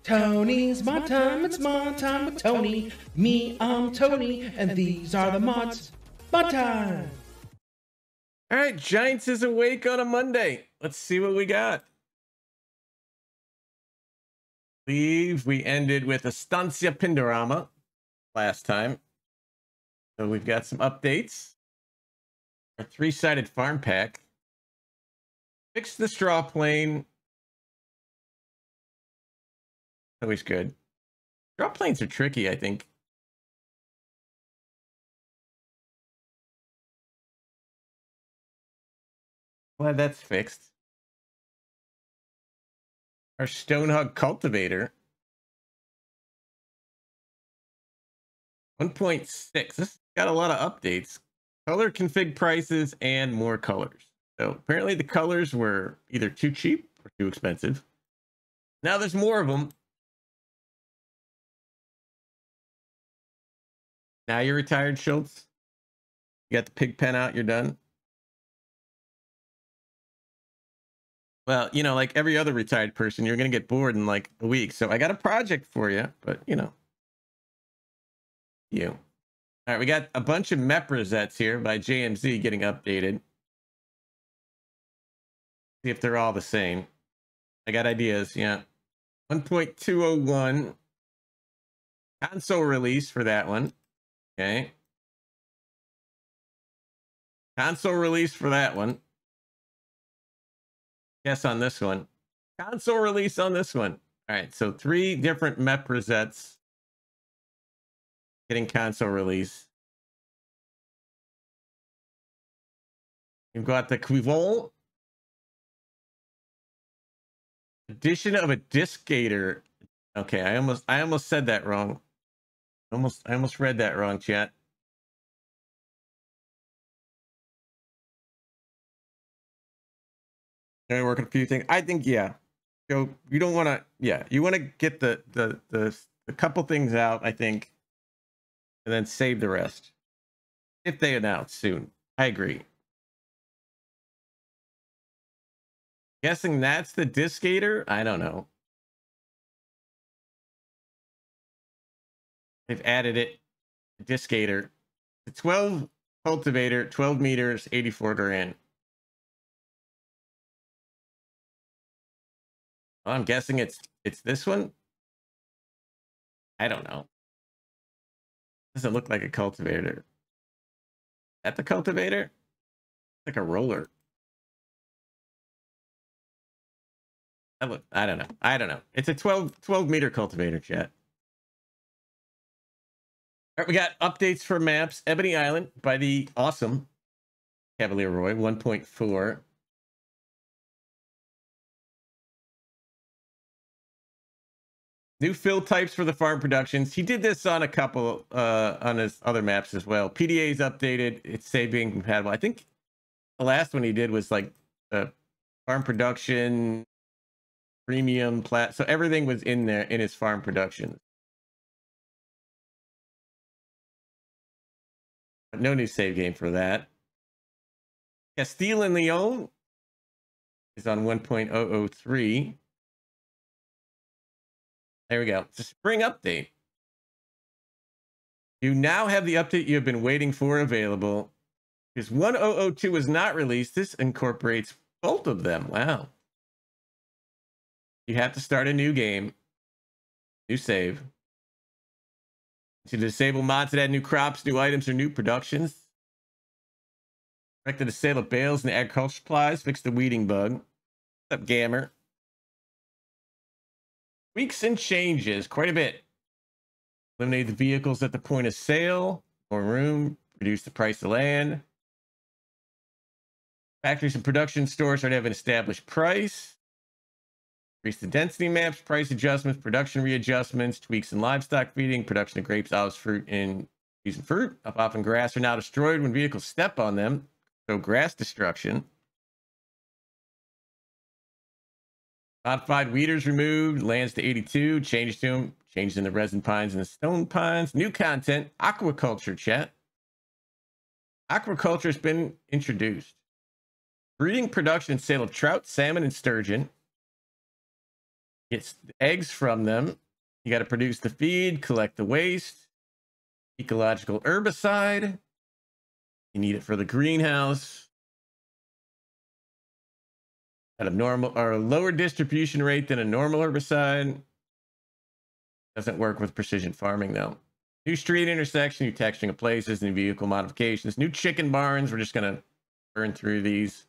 Tony's mod time, it's mod time with Tony. Me, I'm Tony, and these are the mods. Mod time! All right, Giants is awake on a Monday. Let's see what we got. We ended with Estancia Pindorama last time. So we've got some updates. Our 3-sided farm pack. Fix the straw plane. Always good. Straw planes are tricky, I think. Glad that's fixed. Our Stonehug cultivator. 1.6. This has got a lot of updates. Color config prices and more colors. So apparently the colors were either too cheap or too expensive. Now there's more of them. Now you're retired, Schultz. You got the pig pen out, you're done. Well, you know, like every other retired person, you're going to get bored in like a week. So I got a project for you, but you know. All right, we got a bunch of MEP rosettes here by JMZ getting updated. See if they're all the same. I got ideas, yeah. 1.201 console release for that one. Okay. Console release for that one. Yes, on this one. Console release on this one. All right, so 3 different MEP rosettes getting console release. We've got the Quivol. Addition of a disc gator. Okay, I almost said that wrong. I almost read that wrong, chat. Can I work on a few things? I think, yeah. So you don't want to, yeah, you want to get the couple things out, I think, and then save the rest if they announce soon. I agree. Guessing that's the disc gator? I don't know. They've added it. Disc gator. The 12 cultivator, 12 meters, 84 grand. Well, I'm guessing it's this one. I don't know. Doesn't look like a cultivator. Is that the cultivator? Like a roller. I don't know. I don't know. It's a 12 meter cultivator, chat. All right, we got updates for maps. Ebony Island by the awesome Cavalier Roy, 1.4. New fill types for the farm productions. He did this on a couple on his other maps as well. PDA is updated. It's say being compatible. I think the last one he did was like farm production, premium plat. So everything was in there in his farm production. But no new save game for that. Castile and Leon is on 1.003. There we go. It's a spring update. You now have the update you have been waiting for available. Because 1.002 was not released. This incorporates both of them. Wow. You have to start a new game. New save. To disable mods that add new crops, new items, or new productions. Correct the sale of bales and agriculture supplies. Fix the weeding bug. What's up, Gammer? Tweaks and changes. Quite a bit. Eliminate the vehicles at the point of sale. More room. Reduce the price of land. Factories and production stores are to have an established price. Increase the density maps, price adjustments, production readjustments, tweaks in livestock feeding, production of grapes, olives, fruit, and trees and fruit. Up and grass are now destroyed when vehicles step on them. So grass destruction. Modified weeders removed, lands to 82, changed to them, changed in the resin pines and the stone pines. New content, aquaculture, chat. Aquaculture has been introduced. Breeding, production, and sale of trout, salmon, and sturgeon. Get eggs from them. You got to produce the feed, collect the waste, ecological herbicide. You need it for the greenhouse. At a normal or a lower distribution rate than a normal herbicide. Doesn't work with precision farming though. New street intersection, new texturing of places, new vehicle modifications, new chicken barns. We're just gonna burn through these.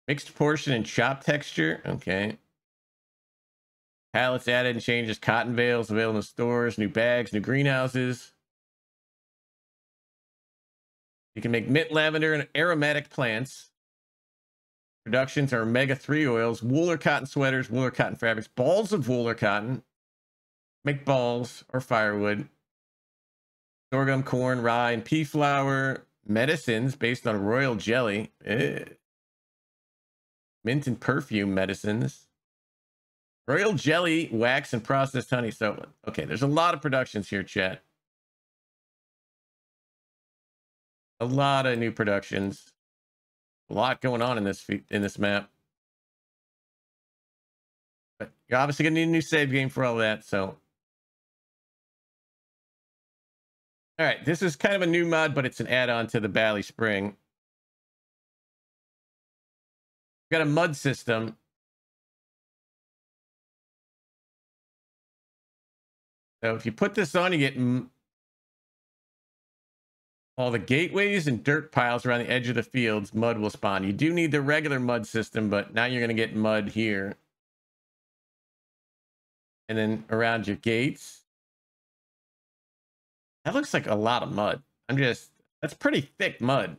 Mixed portion and chop texture. Okay. Pallets added and changes. Cotton bales available in stores. New bags, new greenhouses. You can make mint lavender and aromatic plants. Productions are omega-3 oils, wool or cotton sweaters, wool or cotton fabrics, balls of wool or cotton. Make balls or firewood. Sorghum, corn, rye, and pea flour. Medicines based on royal jelly. Mint and perfume medicines. Royal jelly, wax, and processed honey. So, okay, there's a lot of productions here, chat. A lot of new productions. A lot going on in this map. But you're obviously gonna need a new save game for all that, so. All right, this is kind of a new mod, but it's an add-on to the Valley Spring. We've got a mud system. So if you put this on, you get all the gateways and dirt piles around the edge of the fields. Mud will spawn. You do need the regular mud system, but now you're going to get mud here. And then around your gates. That looks like a lot of mud. That's pretty thick mud.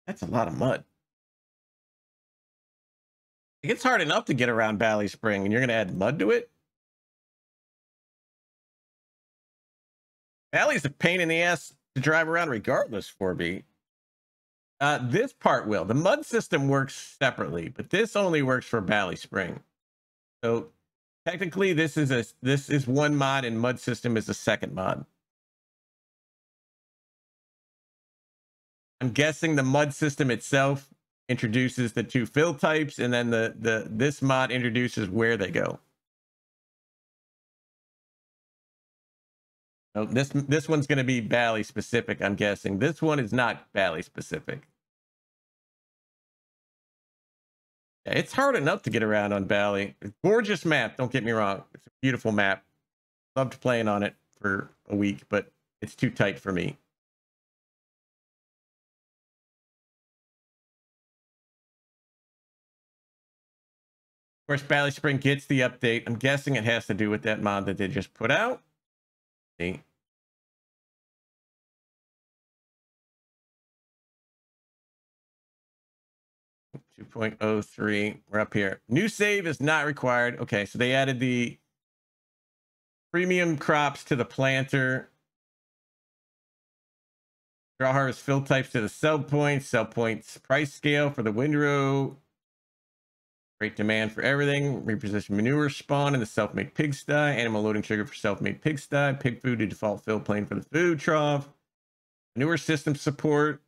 That's a lot of mud. It gets hard enough to get around Valley Spring, and you're going to add mud to it? Valley's a pain in the ass to drive around regardless for me. This part will. The mud system works separately, but this only works for Valley Spring. So technically this is one mod and mud system is the second mod. I'm guessing the mud system itself introduces the two fill types, and then this mod introduces where they go. So this one's going to be Valley specific, I'm guessing. This one is not Valley specific. Yeah, it's hard enough to get around on Valley. Gorgeous map, don't get me wrong. It's a beautiful map. Loved playing on it for a week, but it's too tight for me. Of course, Valley Spring gets the update. I'm guessing it has to do with that mod that they just put out. See. 2.03. We're up here. New save is not required. Okay, so they added the premium crops to the planter. Draw harvest fill types to the sell points price scale for the windrow. Great demand for everything. Reposition manure spawn in the self-made pigsty. Animal loading sugar for self-made pigsty. Pig food to default fill plane for the food trough. Manure system support.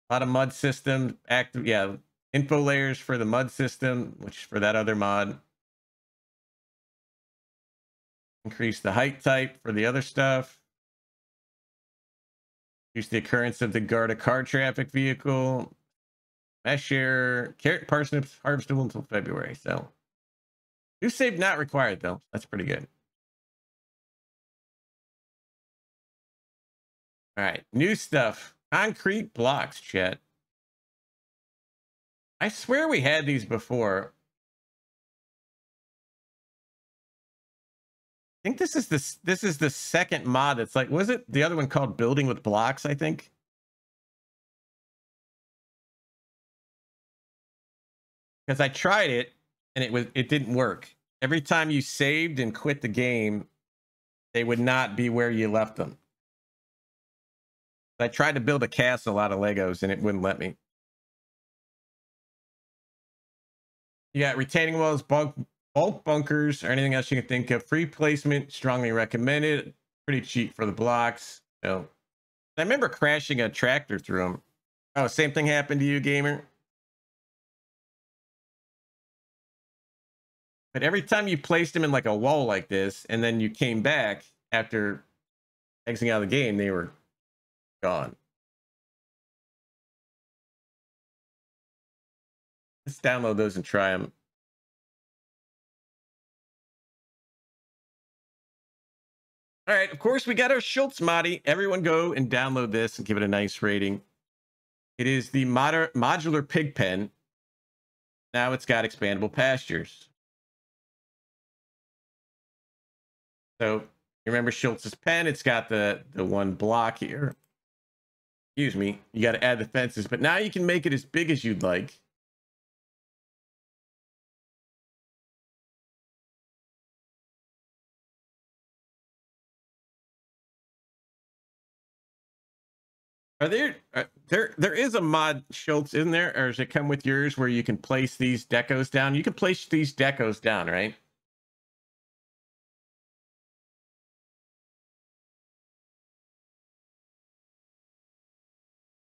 A lot of mud system active. Yeah, info layers for the mud system, which for that other mod. Increase the height type for the other stuff. Reduce the occurrence of the Garda car traffic vehicle. Mesh error. Carrot parsnips harvestable until February. So new save not required though. That's pretty good. All right, new stuff. Concrete blocks, chat. I swear we had these before. I think this is the second mod that's like, was it the other one called building with blocks, I think? Because I tried it and it didn't work. Every time you saved and quit the game, they would not be where you left them. I tried to build a castle out of Legos and it wouldn't let me. You got retaining walls, bulk bunkers, or anything else you can think of. Free placement, strongly recommended. Pretty cheap for the blocks. So I remember crashing a tractor through them. Oh, same thing happened to you, gamer? But every time you placed them in like a wall like this, and then you came back after exiting out of the game, they were gone. Let's download those and try them. All right, of course, we got our Schultz Modi. Everyone go and download this and give it a nice rating. It is the modular pig pen. Now it's got expandable pastures. So you remember Schultz's pen? It's got the one block here. Excuse me. You got to add the fences, but now you can make it as big as you'd like. Are there is a mod Schultz in there, or does it come with yours where you can place these decos down? You can place these decos down, right?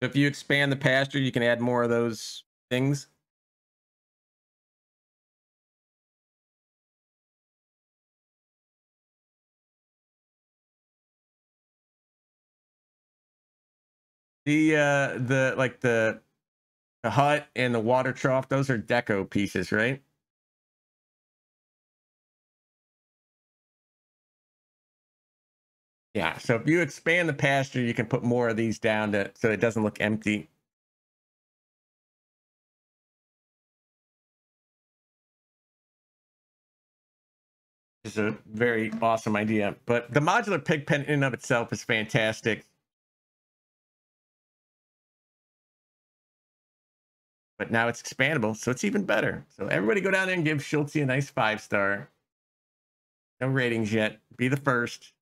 If you expand the pasture, you can add more of those things. The like the hut and the water trough, those are deco pieces, right? Yeah, so if you expand the pasture, you can put more of these down so it doesn't look empty. It's a very awesome idea. But the modular pig pen in and of itself is fantastic. But now it's expandable, so it's even better. So everybody go down there and give Schultz a nice 5-star. No ratings yet. Be the first.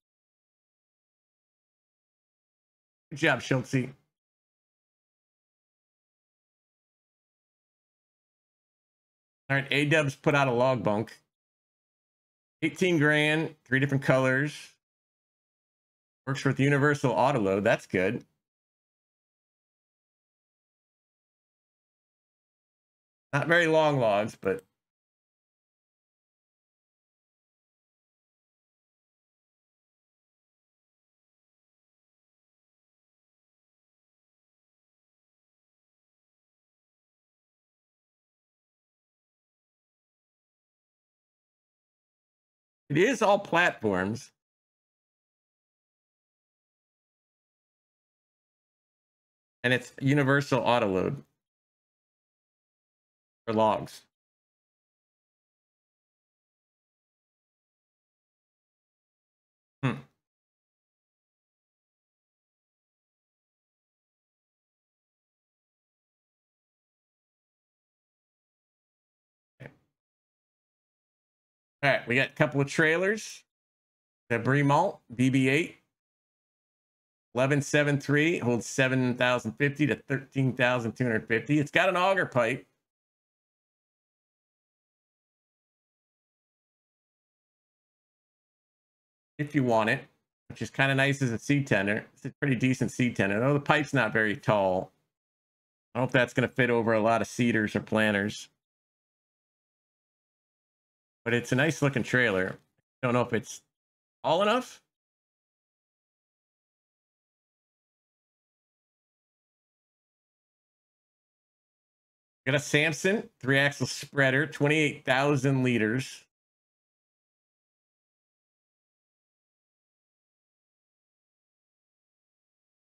Good job, Schultz. All right, A-Dubs put out a log bunk. 18 grand, 3 different colors. Works with universal auto load. That's good. Not very long logs, but it is all platforms. And it's universal auto load for logs. Hmm. All right, we got a couple of trailers. The Bremont BB8 1173 holds 7,050 to 13,250. It's got an auger pipe. If you want it, which is kind of nice as a seed tender. It's a pretty decent seed tender, though the pipe's not very tall. I don't know if that's going to fit over a lot of seeders or planters. But it's a nice looking trailer. Don't know if it's tall enough. Got a Samson 3-axle spreader, 28,000 liters.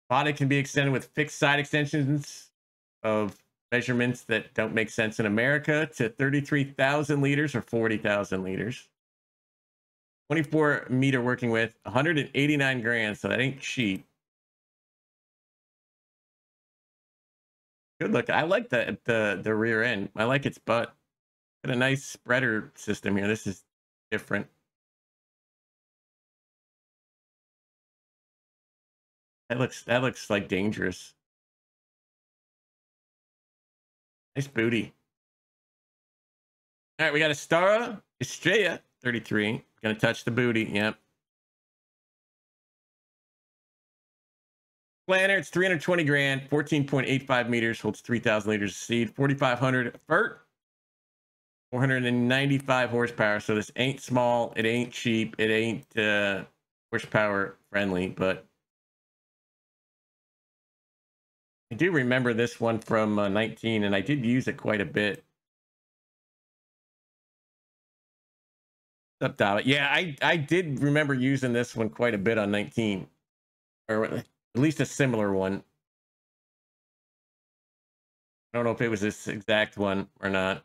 Body can be extended with fixed side extensions of measurements that don't make sense in America to 33,000 liters or 40,000 liters. 24 meter working width, 189 grand, so that ain't cheap. Good look. I like the rear end. I like its butt. Got a nice spreader system here. This is different. That looks like dangerous. Nice booty. All right, we got a Stara Estrella 33. Gonna touch the booty. Yep. Planner, it's 320 grand, 14.85 meters, holds 3,000 liters of seed, 4,500 FERT, 495 horsepower. So this ain't small, it ain't cheap, it ain't horsepower friendly, but I do remember this one from 19, and I did use it quite a bit. Up, David. Yeah, I did remember using this one quite a bit on 19, or at least a similar one. I don't know if it was this exact one or not.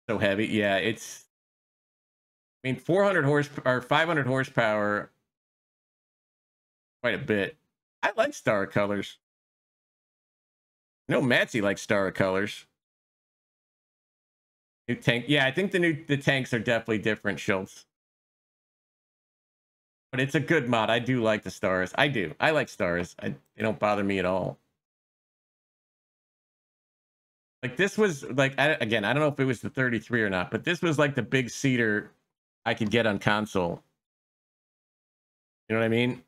So heavy. Yeah, it's, I mean, 400 horsepower or 500 horsepower, quite a bit. I like Star Colors. No, Matsy likes Star Colors. New tank. Yeah, I think the tanks are definitely different, Schultz. But it's a good mod. I do like the stars. I do. I like stars. They don't bother me at all. Like this was like, again, I don't know if it was the 33 or not, but this was like the big cedar I could get on console. You know what I mean?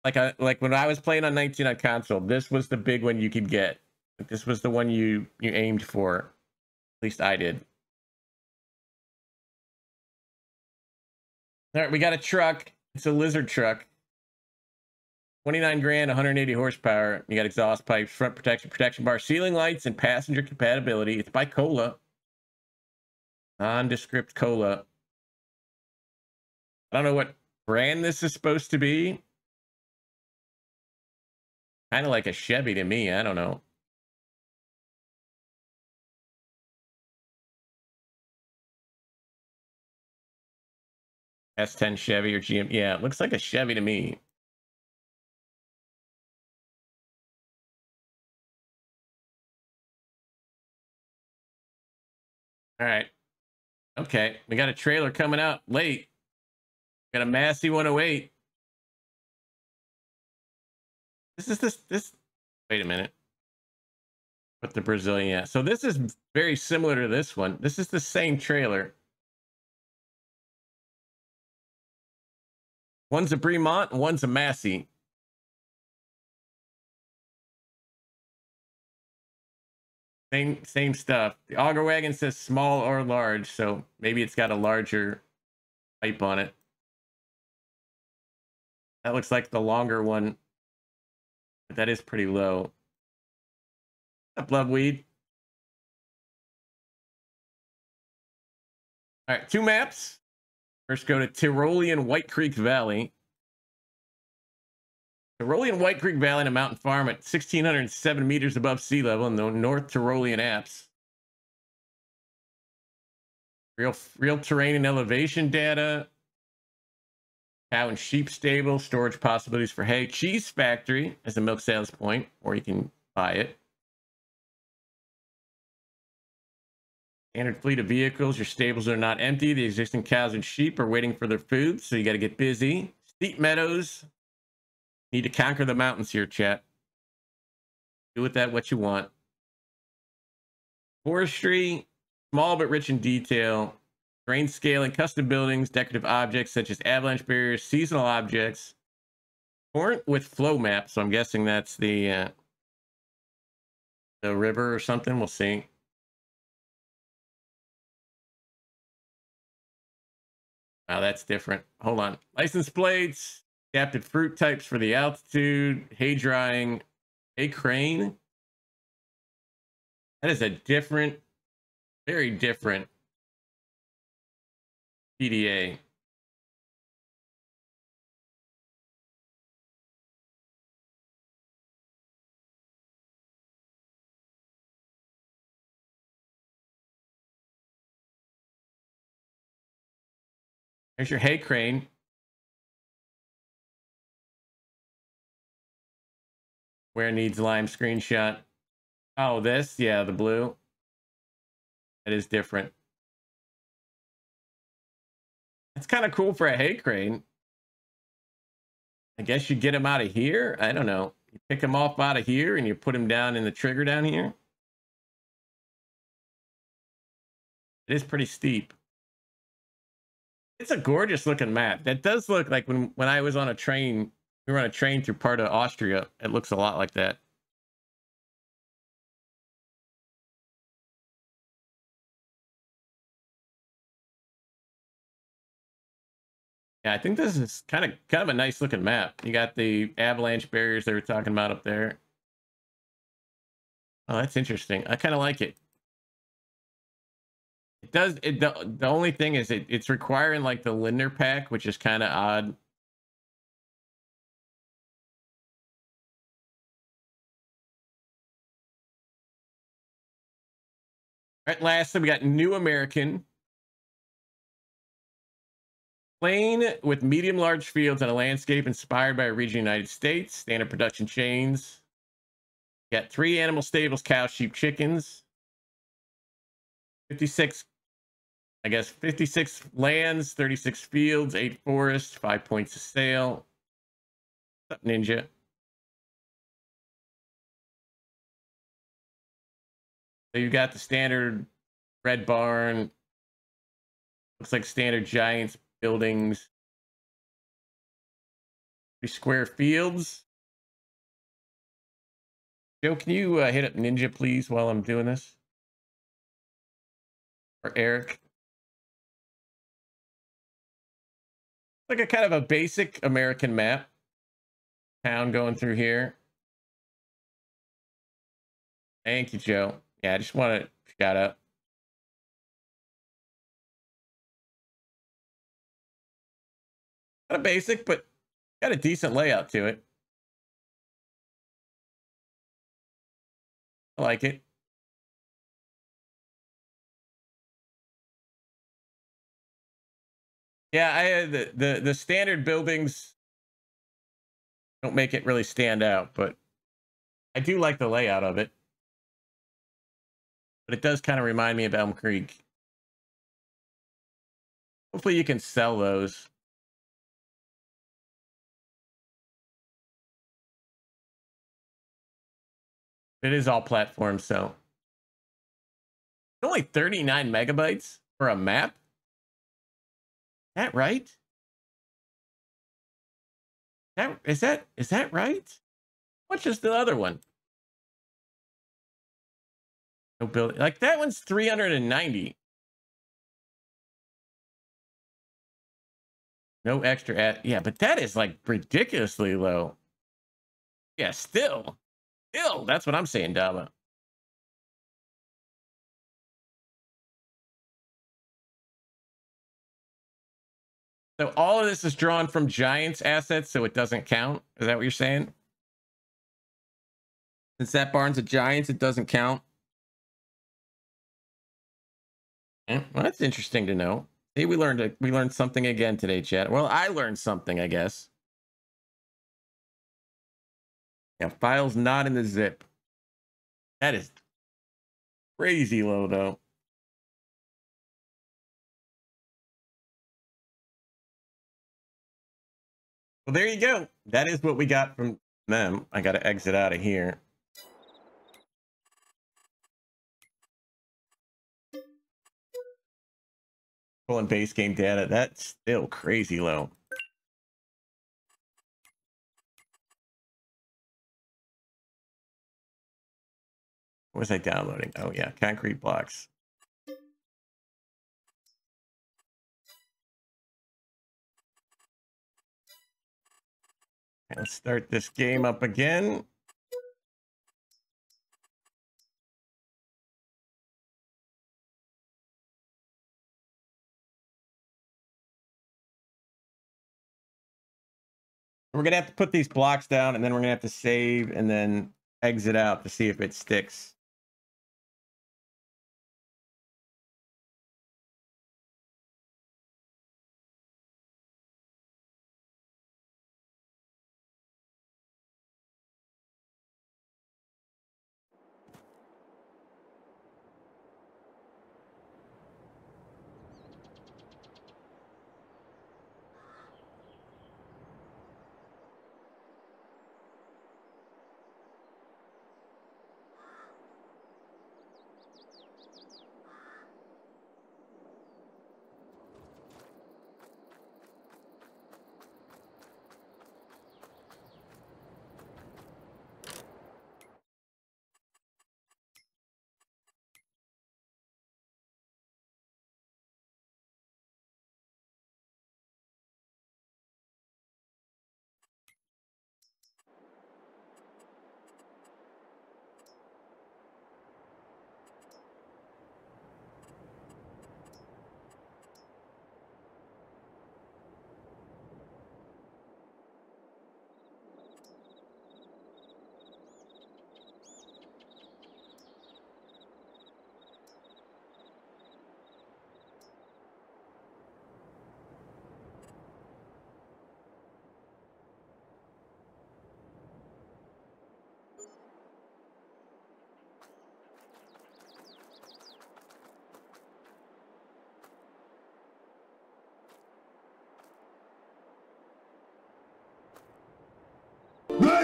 Like when I was playing on 19 on console, this was the big one you could get. This was the one you aimed for. At least I did. All right, we got a truck. It's a lizard truck. 29 grand, 180 horsepower. You got exhaust pipes, front protection bar, ceiling lights, and passenger compatibility. It's by Cola. Nondescript Cola. I don't know what brand this is supposed to be. Kind of like a Chevy to me. I don't know. S10 Chevy or GM. Yeah, it looks like a Chevy to me. All right. Okay, we got a trailer coming out late. Got a Massey 108. This. Wait a minute. Put the Brazilian. Yeah. So this is very similar to this one. This is the same trailer. One's a Bremont, and one's a Massey. Same stuff. The auger wagon says small or large, so maybe it's got a larger pipe on it. That looks like the longer one, but that is pretty low. What's up, Loveweed? All right, 2 maps. First, go to Tyrolean White Creek Valley. Tyrolean White Creek Valley and a mountain farm at 1,607 meters above sea level in the North Tyrolean Alps. Real terrain and elevation data. Cow and sheep stable, storage possibilities for hay. Cheese factory as a milk sales point, or you can buy it. Standard fleet of vehicles. Your stables are not empty. The existing cows and sheep are waiting for their food, so you got to get busy. Steep meadows. Need to conquer the mountains here, chat. Do with that what you want. Forestry, small but rich in detail. Terrain scaling, custom buildings, decorative objects such as avalanche barriers, seasonal objects. Torrent with flow map, so I'm guessing that's the river or something. We'll see. Wow, that's different. Hold on. License plates, adapted fruit types for the altitude, hay drying, hay crane. That is a different, very different PDA. There's your hay crane. Where needs lime screenshot? Oh, this? Yeah, the blue. That is different. It's kind of cool for a hay crane. I guess you get him out of here. I don't know. You pick him off out of here and you put him down in the trigger down here. It is pretty steep. It's a gorgeous looking map. That does look like when I was on a train, we were on a train through part of Austria. It looks a lot like that. Yeah, I think this is kind of a nice looking map. You got the avalanche barriers they were talking about up there. Oh, that's interesting. I kind of like it. It does. The only thing is it's requiring like the Linder pack, which is kind of odd. Right, last, we got New American. Plain with medium large fields on a landscape inspired by a region of the United States. Standard production chains. Got 3 animal stables, cows, sheep, chickens. 56, I guess 56 lands, 36 fields, 8 forests, 5 points of sale. What's up, Ninja? So you got the standard red barn. Looks like standard giants buildings. 3 square fields. Joe, can you hit up Ninja, please, while I'm doing this? Or Eric? Like a kind of a basic American map. Town going through here. Thank you, Joe. Yeah, I just want to shout out. Kind of basic, but got a decent layout to it. I like it. Yeah, I the standard buildings don't make it really stand out, but I do like the layout of it. But it does kind of remind me of Elm Creek. Hopefully you can sell those. It is all platforms, so only 39 megabytes for a map. Is that right? Is that right? What's just the other one? No building. Like that one's 390. No extra ad. Yeah, but that is like ridiculously low. Yeah, still, that's what I'm saying, Dama. So all of this is drawn from Giants assets, so it doesn't count. Is that what you're saying? Since that barn's a Giants, it doesn't count. Yeah, well, that's interesting to know. Hey, we learned something again today, chat. Well, I learned something, I guess. Yeah, files not in the zip. That is crazy low, though. Well, there you go. That is what we got from them. I got to exit out of here. Pulling base game data. That's still crazy low. What was I downloading? Oh, yeah. Concrete blocks. Let's start this game up again. We're going to have to put these blocks down, and then we're going to have to save and then exit out to see if it sticks.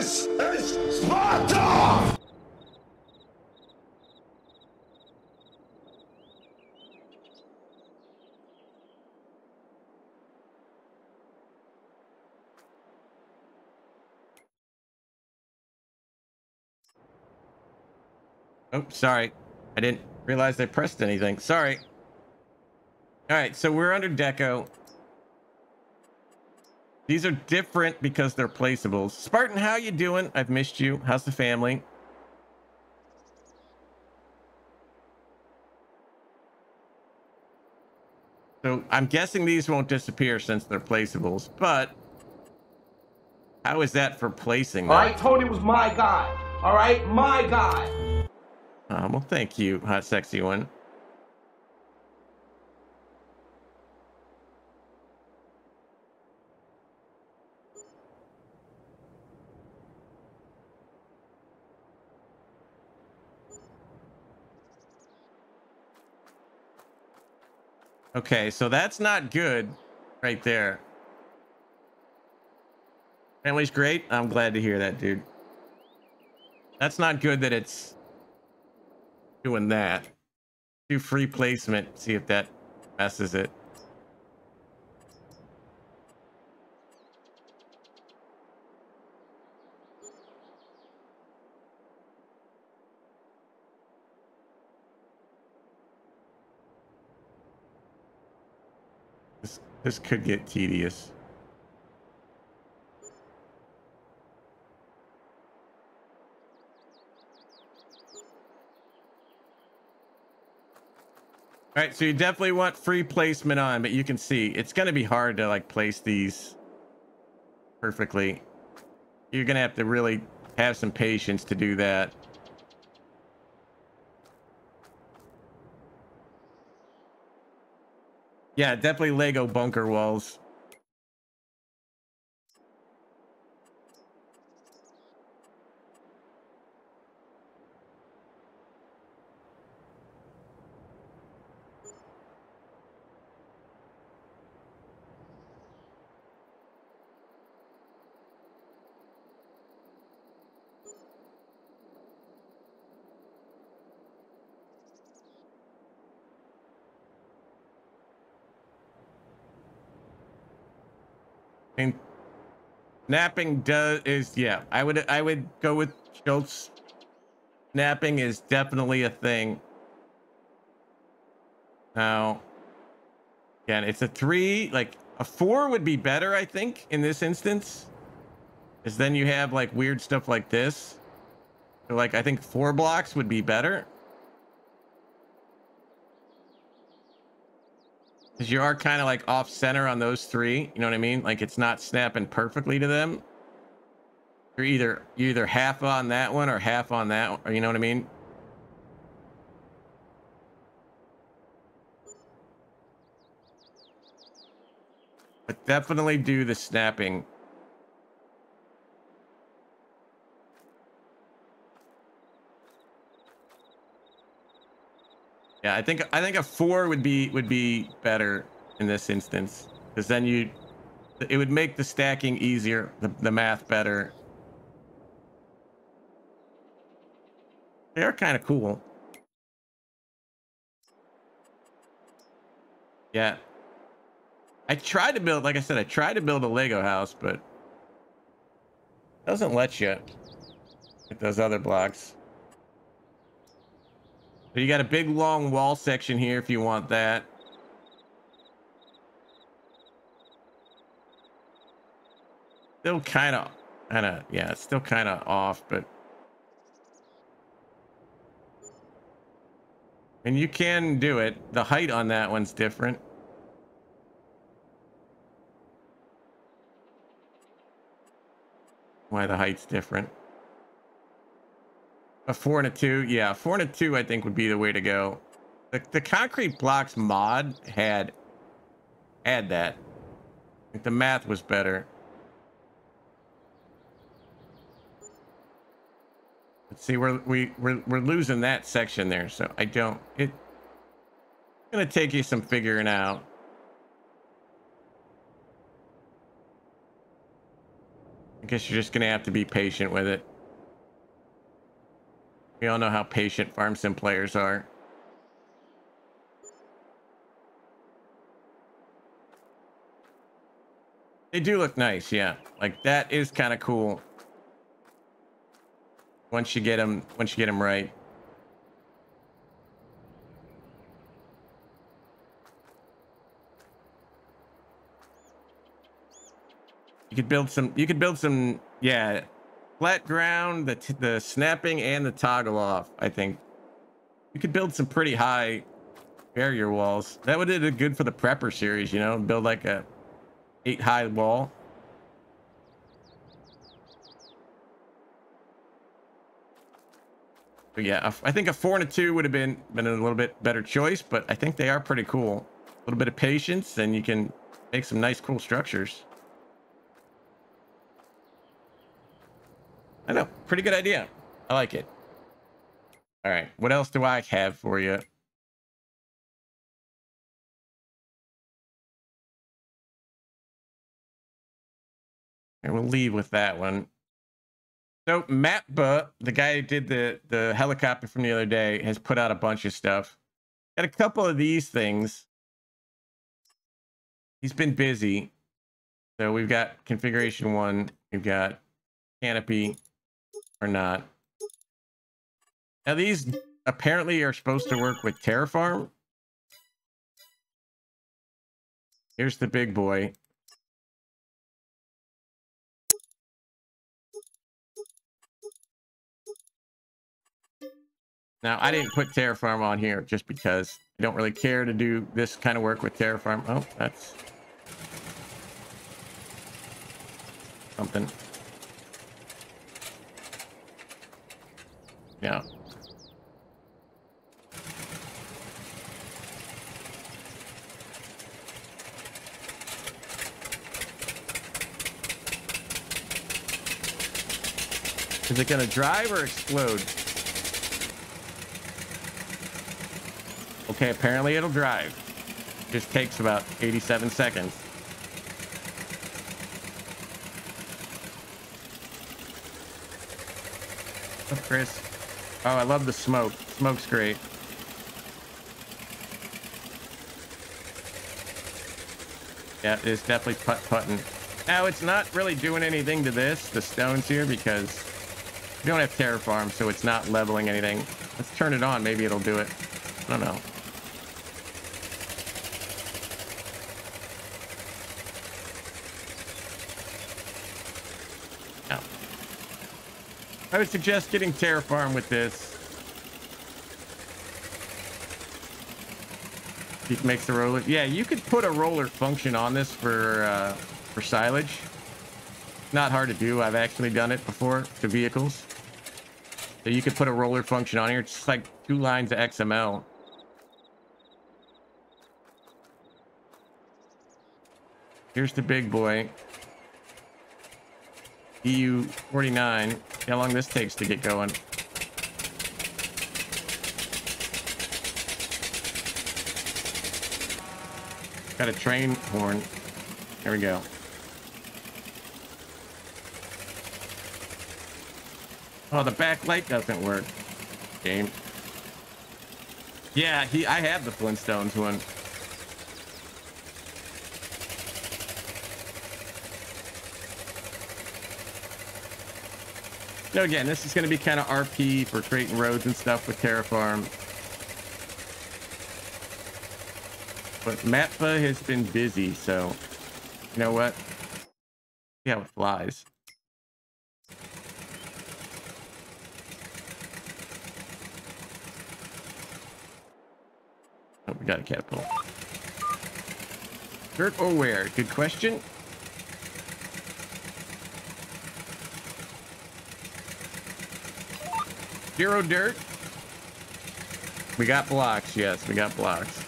This is Sparta! Oh, sorry. I didn't realize I pressed anything. Sorry. All right, so we're under deco. These are different because they're placeables. Spartan, how you doing? I've missed you. How's the family? So I'm guessing these won't disappear since they're placeables, but how is that for placing them? All right, Tony was my guy. All right, my guy. Well, thank you, hot, sexy one. Okay, so that's not good right there. Family's great. I'm glad to hear that, dude. That's not good that it's doing that. Do free placement, see if that messes it. This could get tedious. All right, so you definitely want free placement on, but you can see it's going to be hard to like place these perfectly. You're going to have to really have some patience to do that. Yeah, definitely Lego bunker walls. And snapping yeah, I would go with Schultz. Snapping is definitely a thing. Now, again, it's a 3, like a 4 would be better, I think, in this instance. Because then you have like weird stuff like this. So like I think 4 blocks would be better. Because you are kind of like off center on those 3, you know what I mean? Like it's not snapping perfectly to them. You're either half on that one or half on that one, or you know what I mean? But definitely do the snapping. Yeah, I think a 4 would be better in this instance, because then it would make the stacking easier, the math better. They are kind of cool. Yeah. I tried to build, like I said, I tried to build a Lego house, but it doesn't let you with those other blocks. So you got a big long wall section here if you want that. Still kind of, yeah, it's still kind of off, but. And you can do it. The height on that one's different. Why the height's different. A 4 and a 2. Yeah, 4 and a 2 I think would be the way to go. The concrete blocks mod had that. I think the math was better. Let's see, we're losing that section there, so I don't. It's gonna take you some figuring out. I guess you're just gonna have to be patient with it. We all know how patient farm sim players are. They do look nice, yeah. Like that is kind of cool. Once you get them right. You could build some, yeah, flat ground, the snapping and the toggle off. I think you could build some pretty high barrier walls. That would have been good for the prepper series, you know, build like a 8 high wall. But yeah, I think a 4 and a 2 would have been a little bit better choice, but I think they are pretty cool. A little bit of patience and you can make some nice cool structures. I know, pretty good idea. I like it. All right, what else do I have for you? And we'll leave with that one. So Mapba, the guy who did the helicopter from the other day, has put out a bunch of stuff. Got a couple of these things. He's been busy. So we've got configuration 1. We've got canopy or not. Now these apparently are supposed to work with Terraform. Here's the big boy. Now, I didn't put Terraform on here just because I don't really care to do this kind of work with Terraform. Oh, that's something. Yeah. Is it going to drive or explode? Okay, apparently it'll drive. Just takes about 87 seconds. Oh, Chris. Oh, I love the smoke. Smoke's great. Yeah, it's definitely putt-putting. Now, it's not really doing anything to this, the stones here, because we don't have Terraform, so it's not leveling anything. Let's turn it on. Maybe it'll do it. I don't know. I would suggest getting Terraform with this. It makes the roller. Yeah, you could put a roller function on this for silage. Not hard to do. I've actually done it before to vehicles. So you could put a roller function on here. It's just like 2 lines of XML. Here's the big boy. EU49. How long this takes to get going. Got a train horn. There we go. Oh, the back light doesn't work. Game. Yeah, I have the Flintstones one. So again, this is going to be kind of RP for creating roads and stuff with Terraform. But Mappa has been busy, so you know what? See how it flies. Oh, we got a catapult. Dirt or where? Good question. Zero dirt. We got blocks. Yes, we got blocks.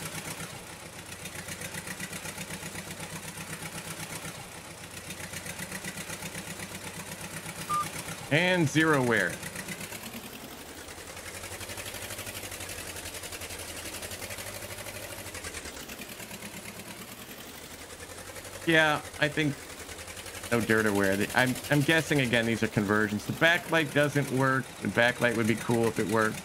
And 0 where? Yeah, I think no dirt or wear. I'm guessing again these are conversions. The backlight doesn't work. The backlight would be cool if it worked.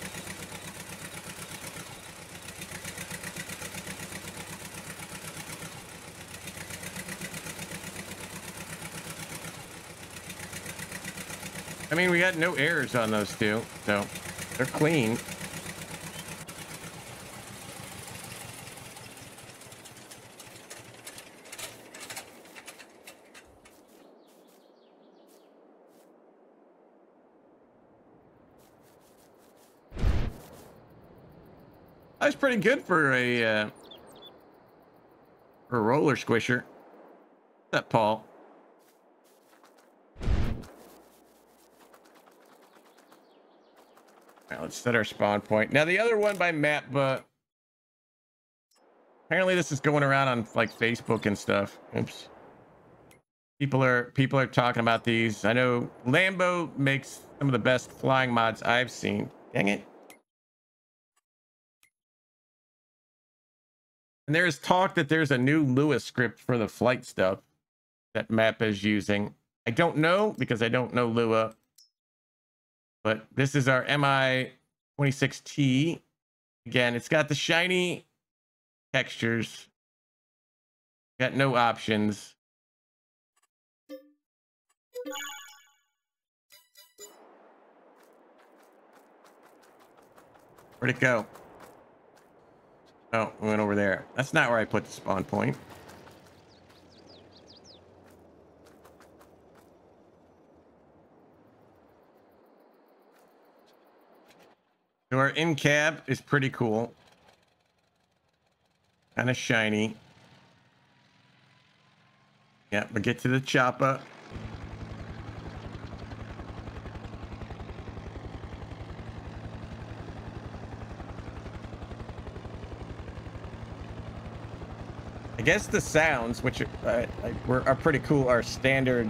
I mean, we got no errors on those two, so they're clean. That's pretty good for a roller squisher. What's up, Paul? Now let's set our spawn point. Now the other one by map, but apparently this is going around on like Facebook and stuff. Oops. People are talking about these. I know Lambo makes some of the best flying mods I've seen. Dang it. And there is talk that there's a new Lua script for the flight stuff that map is using. I don't know because I don't know Lua. But this is our MI26T. Again, it's got the shiny textures. Got no options. Where'd it go? Oh, we went over there. That's not where I put the spawn point. So our in cab is pretty cool. Kind of shiny. Yeah, but get to the chopper. I guess the sounds, which are pretty cool, are standard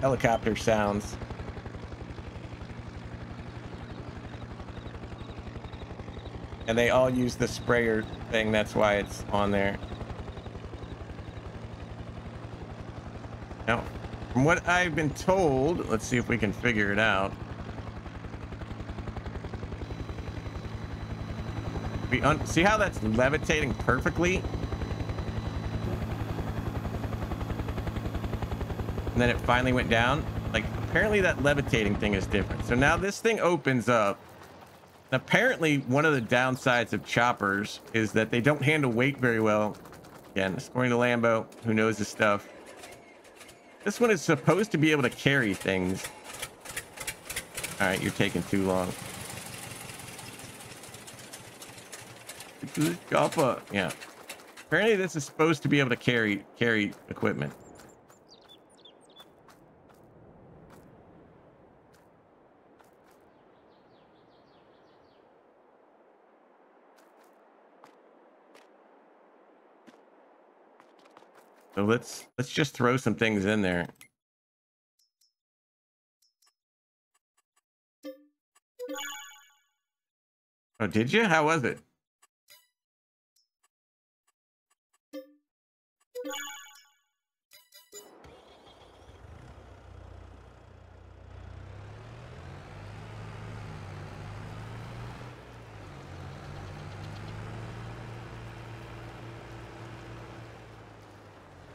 helicopter sounds. And they all use the sprayer thing. That's why it's on there. Now, from what I've been told, let's see if we can figure it out. See how that's levitating perfectly? And then it finally went down. Like, apparently that levitating thing is different. So now this thing opens up. Apparently, one of the downsides of choppers is that they don't handle weight very well. Again, according to Lambo, who knows his stuff. This one is supposed to be able to carry things. All right, you're taking too long. Chopper. Yeah. Apparently, this is supposed to be able to carry equipment. So let's just throw some things in there. Oh, did you? How was it?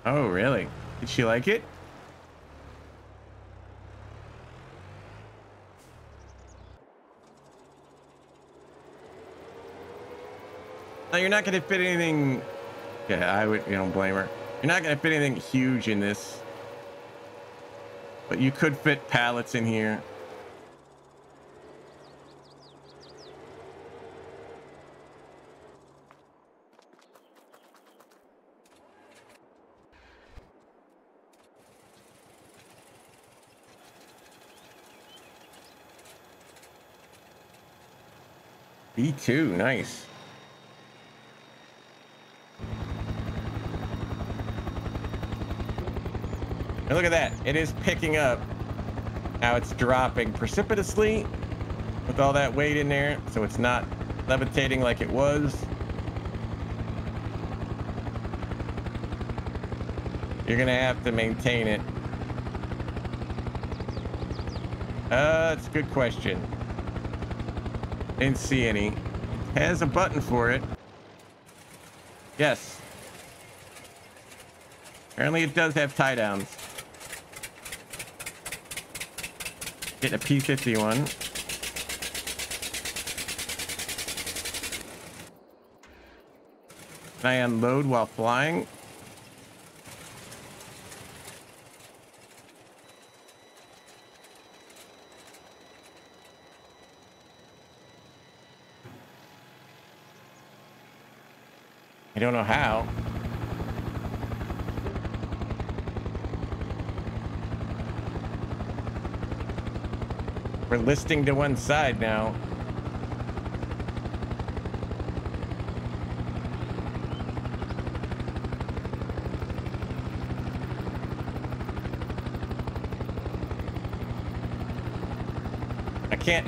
Oh, really? Did she like it? No, you're not going to fit anything. Yeah, I would, you don't blame her. You're not going to fit anything huge in this. But you could fit pallets in here. B2, nice. And look at that. It is picking up. Now it's dropping precipitously with all that weight in there. So it's not levitating like it was. You're going to have to maintain it. That's a good question. Didn't see any. It has a button for it. Yes. Apparently it does have tie downs. Getting a P51. Can I unload while flying? I don't know how. We're listing to one side now.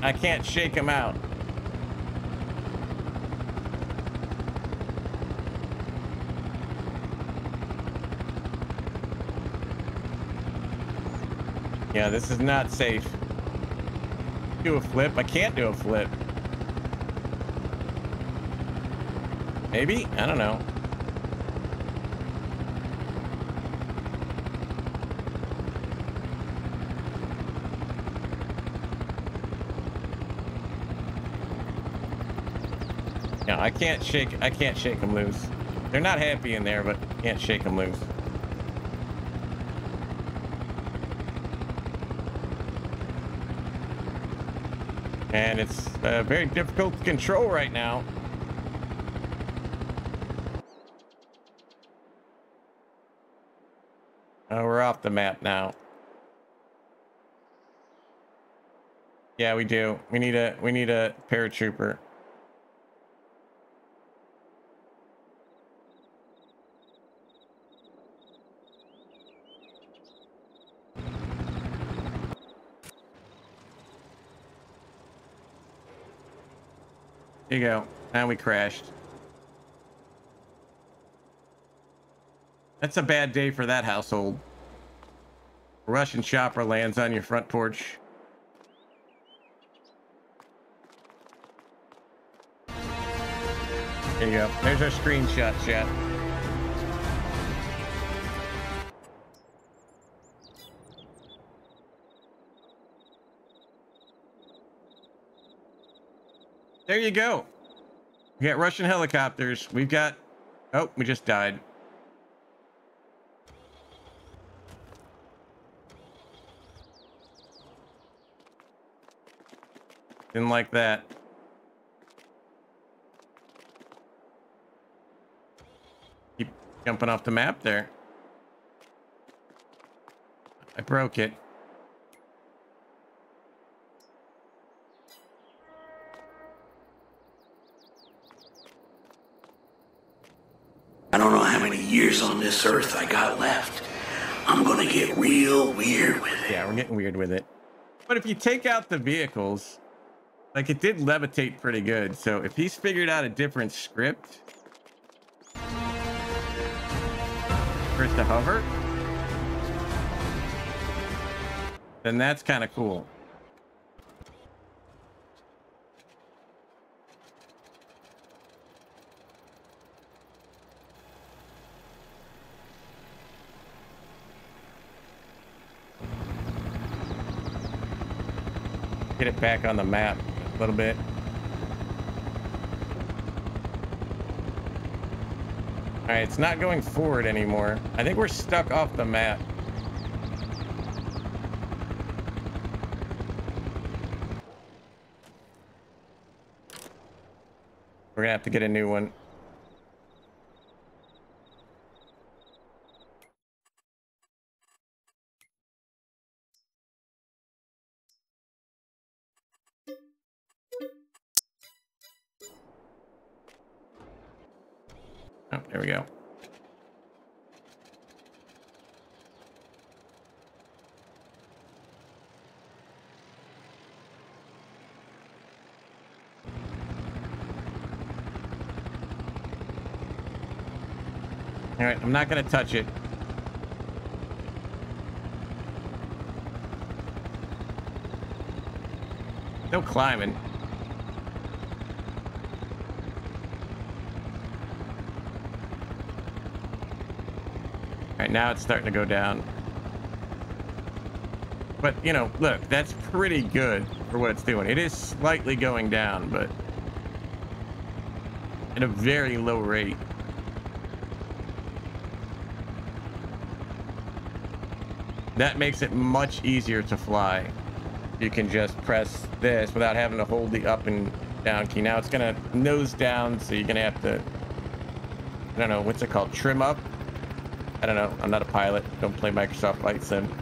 I can't shake him out. Yeah, this is not safe. Do a flip. I can't do a flip. Maybe? I don't know. No, I can't shake them loose. They're not happy in there, but can't shake them loose. And it's very difficult to control right now. Oh, we're off the map now. Yeah, we do. We need a paratrooper. There you go. And we crashed. That's a bad day for that household. A Russian chopper lands on your front porch. There you go. There's our screenshot, chat. There you go. We got Russian helicopters. We've got... Oh, we just died. Didn't like that. Keep jumping off the map there. I broke it. I don't know how many years on this earth I got left. I'm gonna get real weird with it. Yeah, we're getting weird with it. But if you take out the vehicles, like it did levitate pretty good. So if he's figured out a different script for it to hover, then that's kind of cool. Get it back on the map a little bit. All right, it's not going forward anymore. I think we're stuck off the map. We're gonna have to get a new one. Oh, there we go. All right, I'm not going to touch it. . 'Cause No climbing. All right, now it's starting to go down. But, you know, look, that's pretty good for what it's doing. It is slightly going down, but at a very low rate. That makes it much easier to fly. You can just press this without having to hold the up and down key. Now it's gonna nose down, so you're gonna have to, I don't know, what's it called? Trim up? I don't know. I'm not a pilot. Don't play Microsoft Flight Sim.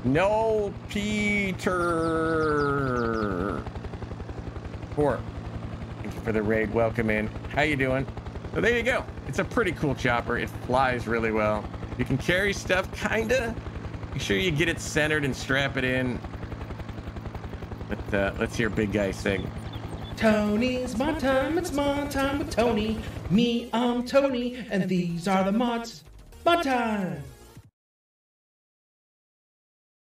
No, Peter. Thank you for the raid. Welcome in. How you doing? So there you go. It's a pretty cool chopper. It flies really well. You can carry stuff, kinda. Make sure you get it centered and strap it in. But let's hear Big Guy sing. Tony's mod time. It's mod time with Tony. Me, I'm Tony, and these are the mods. Mod time.